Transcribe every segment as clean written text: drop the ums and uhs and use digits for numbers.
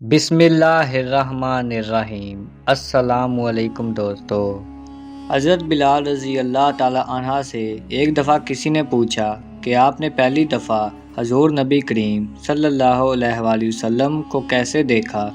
بسم اللہ الرحمن الرحیم۔ السلام علیکم دوستو۔ حضرت بلال رضی اللہ تعالی عنہ سے ایک دفعہ کسی نے پوچھا کہ آپ نے پہلی دفعہ حضور نبی کریم صلی اللہ علیہ وآلہ وسلم کو کیسے دیکھا؟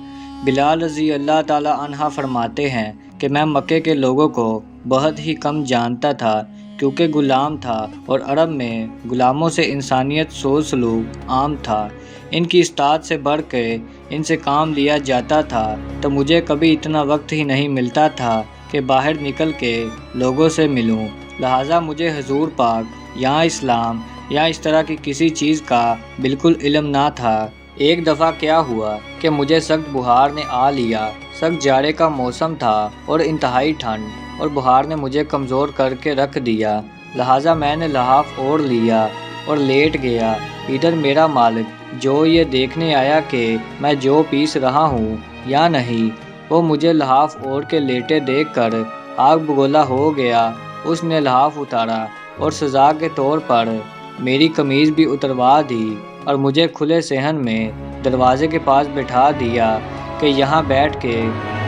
بلال رضی اللہ تعالی عنہ فرماتے ہیں کہ میں مکے کے لوگوں کو بہت ہی کم جانتا تھا، کیونکہ غلام تھا اور عرب میں غلاموں سے انسانیت سوچ سلوک عام تھا۔ ان کی اطاعت سے بڑھ کے ان سے کام لیا جاتا تھا، تو مجھے کبھی اتنا وقت ہی نہیں ملتا تھا کہ باہر نکل کے لوگوں سے ملوں، لہٰذا مجھے حضور پاک یا اسلام یا اس طرح کی کسی چیز کا بالکل علم نہ تھا۔ ایک دفعہ کیا ہوا کہ مجھے سخت بخار نے آ لیا۔ سخت جاڑے کا موسم تھا اور انتہائی ٹھنڈ، اور بخار نے مجھے کمزور کر کے رکھ دیا، لہٰذا میں نے لحاف اوڑھ لیا اور لیٹ گیا۔ ادھر میرا مالک جو یہ دیکھنے آیا کہ میں جو پیس رہا ہوں یا نہیں، وہ مجھے لحاف اوڑھ کے لیٹے دیکھ کر آگ بگولا ہو گیا۔ اس نے لحاف اتارا اور سزا کے طور پر میری قمیض بھی اتروا دی اور مجھے کھلے صحن میں دروازے کے پاس بٹھا دیا کہ یہاں بیٹھ کے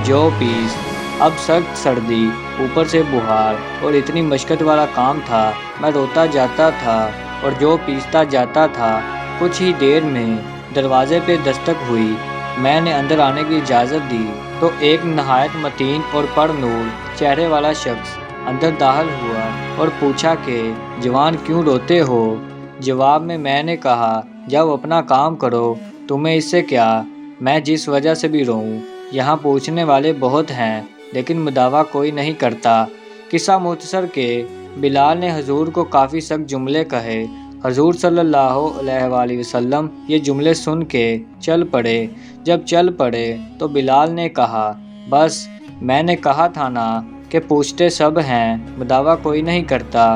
جو پیس۔ اب سخت سردی، اوپر سے بخار اور اتنی مشقت والا کام تھا، میں روتا جاتا تھا اور جو پیستا جاتا تھا۔ کچھ ہی دیر میں دروازے پہ دستک ہوئی۔ میں نے اندر آنے کی اجازت دی تو ایک نہایت متین اور پر نور چہرے والا شخص اندر داخل ہوا اور پوچھا کہ جوان کیوں روتے ہو؟ جواب میں نے کہا جب اپنا کام کرو تمہیں اس سے کیا، میں جس وجہ سے بھی روؤں۔ یہاں پوچھنے والے بہت ہیں لیکن مداوع کوئی نہیں کرتا۔ قصہ مختصر کہ بلال نے حضور کو کافی سخت جملے کہے۔ حضور صلی اللہ علیہ وآلہ وسلم یہ جملے سن کے چل پڑے۔ جب چل پڑے تو بلال نے کہا بس میں نے کہا تھا نا کہ پوچھتے سب ہیں مداوع کوئی نہیں کرتا۔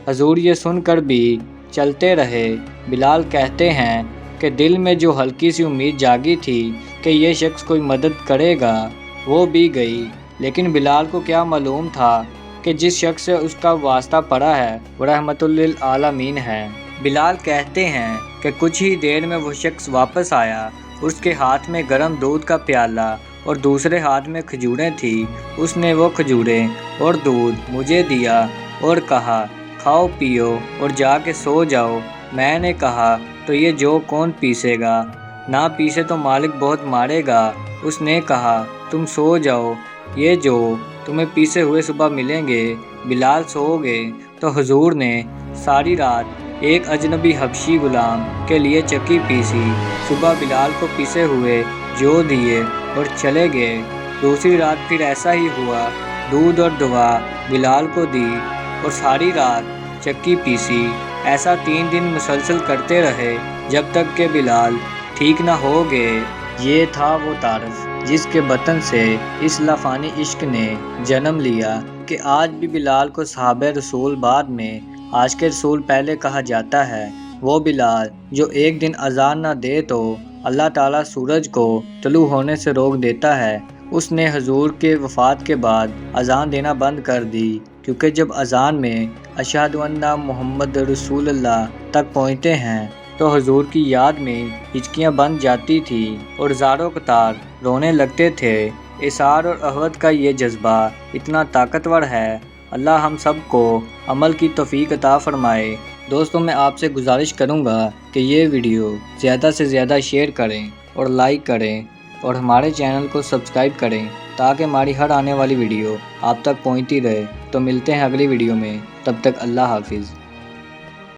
حضور یہ سن کر بھی چلتے رہے۔ بلال کہتے ہیں کہ دل میں جو ہلکی سی امید جاگی تھی کہ یہ شخص کوئی مدد کرے گا وہ بھی گئی، لیکن بلال کو کیا معلوم تھا کہ جس شخص سے اس کا واسطہ پڑا ہے وہ رحمت للعالمین ہے۔ بلال کہتے ہیں کہ کچھ ہی دیر میں وہ شخص واپس آیا۔ اس کے ہاتھ میں گرم دودھ کا پیالہ اور دوسرے ہاتھ میں کھجوریں تھیں۔ اس نے وہ کھجوریں اور دودھ مجھے دیا اور کہا کھاؤ پیو اور جا کے سو جاؤ۔ میں نے کہا تو یہ جو کون پیسے گا؟ نہ پیسے تو مالک بہت مارے گا۔ اس نے کہا تم سو جاؤ، یہ جو تمہیں پیسے ہوئے صبح ملیں گے۔ بلال سو گئے تو حضور نے ساری رات ایک اجنبی حبشی غلام کے لیے چکی پیسی۔ صبح بلال کو پیسے ہوئے جو دیے اور چلے گئے۔ دوسری رات پھر ایسا ہی ہوا، دودھ اور دوا بلال کو دی اور ساری رات چکی پیسی۔ ایسا 3 دن مسلسل کرتے رہے جب تک کہ بلال ٹھیک نہ ہو گئے۔ یہ تھا وہ تعارف جس کے بطن سے اس لافانی عشق نے جنم لیا کہ آج بھی بلال کو صحابہ رسول بعد میں عاشق رسول پہلے کہا جاتا ہے۔ وہ بلال جو ایک دن اذان نہ دے تو اللہ تعالیٰ سورج کو طلوع ہونے سے روک دیتا ہے، اس نے حضور کے وفات کے بعد اذان دینا بند کر دی، کیونکہ جب اذان میں اشہد ان محمد رسول اللہ تک پہنچتے ہیں تو حضور کی یاد میں ہچکیاں بند جاتی تھی اور زاروں قطار رونے لگتے تھے۔ اثار اور عہد کا یہ جذبہ اتنا طاقتور ہے۔ اللہ ہم سب کو عمل کی توفیق عطا فرمائے۔ دوستوں میں آپ سے گزارش کروں گا کہ یہ ویڈیو زیادہ سے زیادہ شیئر کریں اور لائک کریں اور ہمارے چینل کو سبسکرائب کریں تاکہ ہماری ہر آنے والی ویڈیو آپ تک پہنچتی رہے۔ تو ملتے ہیں اگلی ویڈیو میں، تب تک اللہ حافظ۔